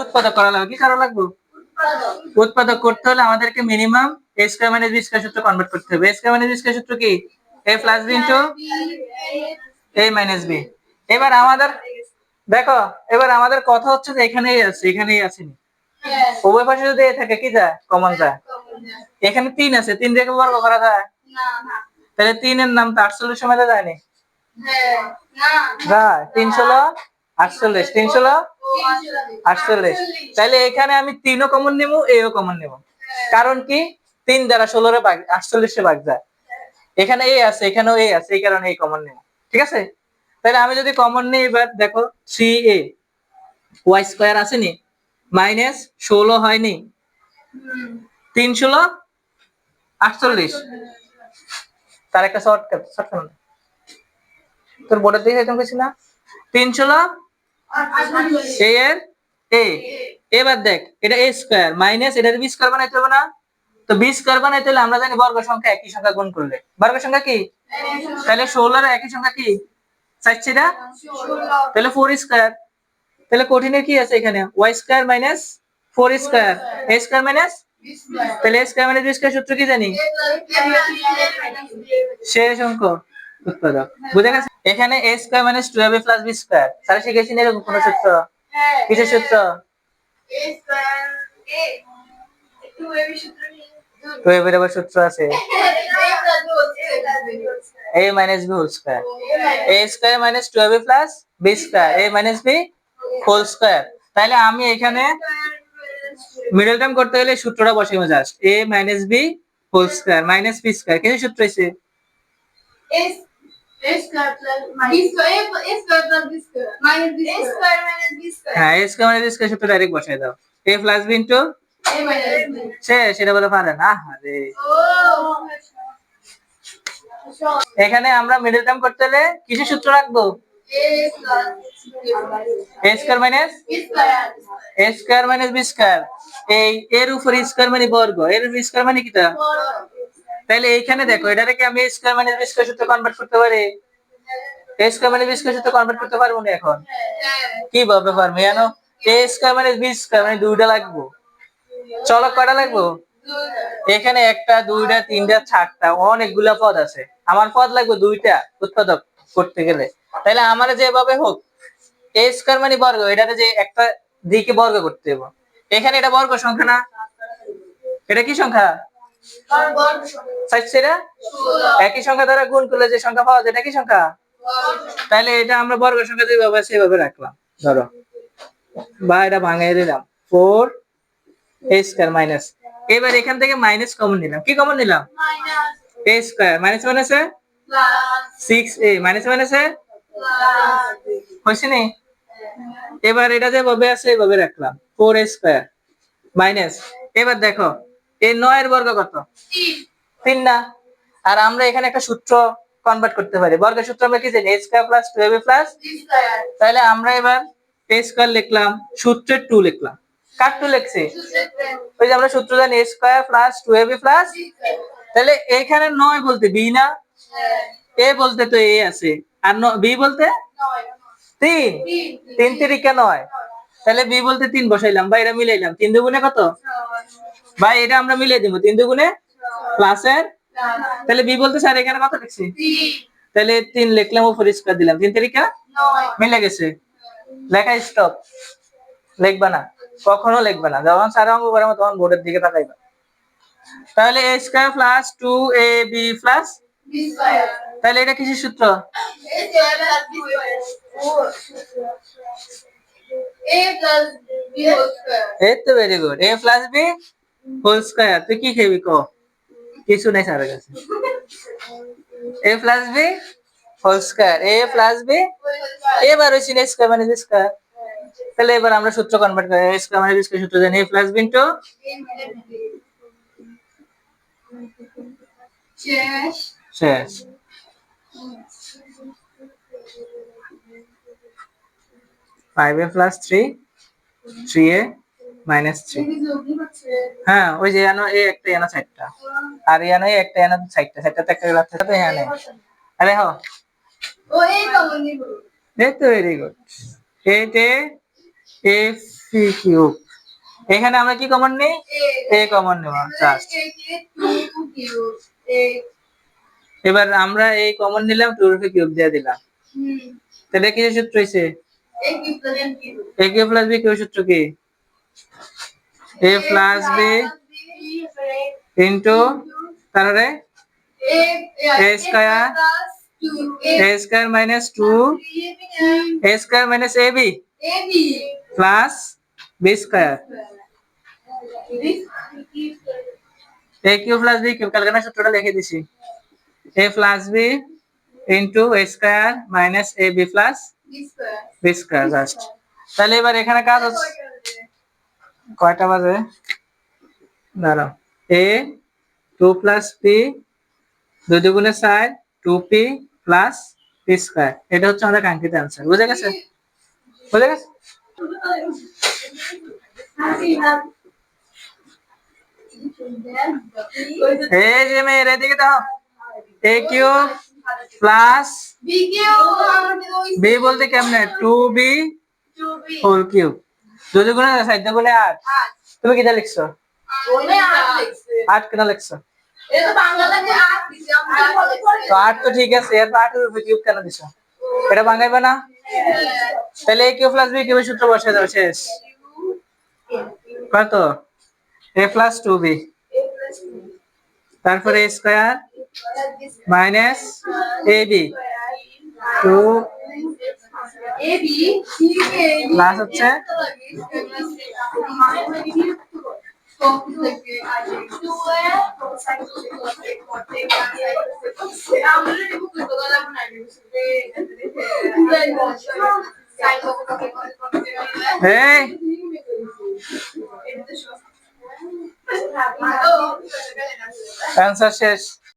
উৎপাদক করা লাগবে। কি করা লাগবে? উৎপাদক করতে হলে আমাদেরকে minimum a square minus b square সূত্র কনভার্ট করতে হবে। a square minus b square সূত্র কি? a plus b into a minus b। এবার আমাদের দেখো, এবার আমাদের কথা হচ্ছে যে এখানেই আছে নি। উভয় পাশে যদি a থাকে কি যায়? কমন যায়। এখানে 3 আছে, 3 দিয়ে বর্গ করা যায় না। তাহলে 3 এর নাম তো 48 সময় যায় না? হ্যাঁ, না। যায়। 3 ষোলো 48, 3 ষোলো 48। তাহলে এখানে আমি 3 ও কমন নেব, a ও কমন নেব। কারণ কি? 3 দ্বারা 16 এর ভাগ 48 এ ভাগ যায়। এখানে a আছে, এখানেও a আছে, এই কারণে এই কমন নেব। ঠিক আছে? তাহলে আমি যদি কমন নেই, এবার দেখো 3a y স্কয়ার আছে নি, মাইনাস 16 হয়নি, 3 ষোলো 48। তার একটা শর্টকাট তোর বোর্ডের দিকে এরকম কিছু না। 3 ষোলো a এর a। এবার দেখ, এটা a স্কয়ার মাইনাস এটা b স্কয়ার বানাইতে হবে না? তো b স্কয়ার বানাইতে হলে আমরা জানি বর্গ সংখ্যা একই সংখ্যা গুণ করলে বর্গ সংখ্যা কি? তাহলে 16 এর একই সংখ্যা কি? 4 টা 16। তাহলে 4 স্কয়ার। তাহলে কঠিনের কি আছে এখানে? y square minus 4 square a square minus b square. তাহলে a square minus b square সূত্র কি জানি? শেষ অঙ্ক উৎপাদক। বুঝা গেছে? এখানে a square minus 2ab plus b square তাহলে শিখেছি না এরকম কোন সূত্র? কিসের সূত্র? a স্কয়ার a 2ab সূত্র কি? 2ab এর আবার সূত্র আছে, a minus b whole square। a square minus 2ab plus b square a minus b whole square। তাহলে আমি এখানে মিডল টার্ম করতে গেলে সূত্রটা বসাবো just a minus b whole square minus b square। কি সূত্র আছে? a square plus b square a square plus b square minus b square minus b square। হ্যাঁ a square minus b square সূত্র direct বসাই দাও, a plus b into a minus b। সেটা বলে পারে না। আরে এখানে আমরা মিডল টার্ম করতে হলে কিসের সূত্র রাখবো? a square minus b square a square minus b square. এই এর উপর স্কয়ার মানে বর্গ, এর স্কয়ার মানে কিটা? তাহলে এইখানে দেখো, এটারে কি আমি a square minus b square সূত্রে কনভার্ট করতে পারি? a square minus b square সূত্রে কনভার্ট করতে পারবো না এখন? কিভাবে পারবো জানো? a square minus b square মানে দুইটা লাগবে। চলো কয়টা লাগবে? এখানে একটা, দুইটা, তিনটা, চারটা, অনেকগুলা পদ আছে। আমার পদ লাগবে দুইটা উৎপাদক করতে গেলে। তাহলে আমার যেভাবে হোক a স্কয়ার মানে বর্গ, এটাতে যে একটা দিকে বর্গ করতে হবে। এখানে এটা বর্গ সংখ্যা না? এটা কি সংখ্যা? বর্গ সংখ্যা। একই সংখ্যা দ্বারা গুণ করলে যে সংখ্যা পাওয়া যায় এটা কি সংখ্যা? তাহলে এটা আমরা বর্গ সংখ্যা যেভাবে সেভাবে রাখলাম। ধরো বা এটা ভাঙিয়ে দিলাম 4 a স্কয়ার মাইনাস, এবার এখান থেকে মাইনাস কমন নিলাম। কি কমন নিলাম? মাইনাস a স্কয়ার মাইনাস মাইনাসে প্লাস 6a মাইনাস মাইনাসে প্লাস হইছে নি? এবার এটা যেভাবে আছে এভাবে রাখলাম 4a স্কয়ার মাইনাস, এবার দেখো এই 9 এর বর্গ কত? 3 না? আর আমরা এখানে একটা সূত্র কনভার্ট করতে পারি। বর্গের সূত্র আমরা কি জানি? a square plus 2ab plus b square. তাহলে আমরা এবার a স্কয়ার লিখলাম, সূত্রের 2 লিখলাম। কার 2 লিখছি? ওই যে আমরা সূত্র জানি a square plus 2ab plus b square. তাহলে এখানে 9 বলতে b না? হ্যাঁ। a বলতে তো a আছে, আর b বলতে 9 3 তিরিকা 9। তাহলে b বলতে 3 বসাইলাম বা এটা মিলাইলাম। 3 দুগুণে কত? 6 ভাই এটা আমরা মিলাই দেব। 3 দুগুণে প্লাসের, তাহলে b বলতে স্যার এখানে কত লিখছি? 3। তাহলে 3 লিখলাম, উপরে স্কয়ার দিলাম। 3 তিরিকা 9 মিলে গেছে। লেখা স্টপ, লিখবা না, কখনো লিখবা না। যখন স্যার অঙ্ক করাবো তখন বোর্ডের দিকে তাকাইবা। তাহলে a square plus 2ab plus b square. তাহলে এটা কিসের সূত্র? a square plus b square a plus b whole square. এই তো very good, a plus b whole square. তুই কি খেবি কো? কিছু নাই স্যারের কাছে। a plus b whole square a plus b এবার হইছে a স্কয়ার মানে b স্কয়ার। তাহলে এবার আমরা সূত্র কনভার্ট করি, a স্কয়ার মানে b স্কয়ার সূত্র জানি a প্লাস b ইনটু শেষ। Five a plus 3a minus 3। হ্যাঁ ওই যে এনো এ একটা এনো চারটা, আর এনো এ একটা এনো চারটা, চারটাতে একটা লাগছে তো এখানে। আরে হো ও এই কমন নিব। এই তো ভেরি গুড। এতে a পি কিউব। এখানে আমরা কি কমন নেই? এ কমন নেব জাস্ট। এবার আমরা এই কমন নিলাম, 2 রুট কিউব দিয়ে দিলাম। তাহলে কি সূত্র হইছে? A cube plus B cube সূত্র কি? এ প্লাস বি ইনটু তারপরে A square minus 2 A square minus A B plus B square. A cube plus B cube কালকে সূত্রটা লিখে দিছি। A plus B into A square minus A B plus B square just. তাহলে এবার এখানে কাজ হচ্ছে কয়টা বাজে? দাঁড়াও, এ 2 প্লাস পি 2 দুগুণে 4 2p প্লাস পি স্কয়ার। এটা হচ্ছে আমাদের কাঙ্ক্ষিত অ্যান্সার। বুঝে গেছে? বুঝে গেছে? এই যে মেয়ের এদিকে দাও, এ কিউব প্লাস বি বলতে কেমনে 2b হোল কিউব 2 দুগুণে 4 দুগুণে 8। তুমি কিটা লিখছো? 8 কেন লিখছো? তো 8 তো ঠিক আছে, এর 8 এর উপরে কিউব কেন দিছো? এটা ভাঙাইবে না? তাহলে a কিউব প্লাস b কিউবের সূত্র বসিয়ে দাও, শেষ। কত? a প্লাস 2b তারপরে a square minus ab 2 plus হচ্ছে অ্যান্সার শেষ।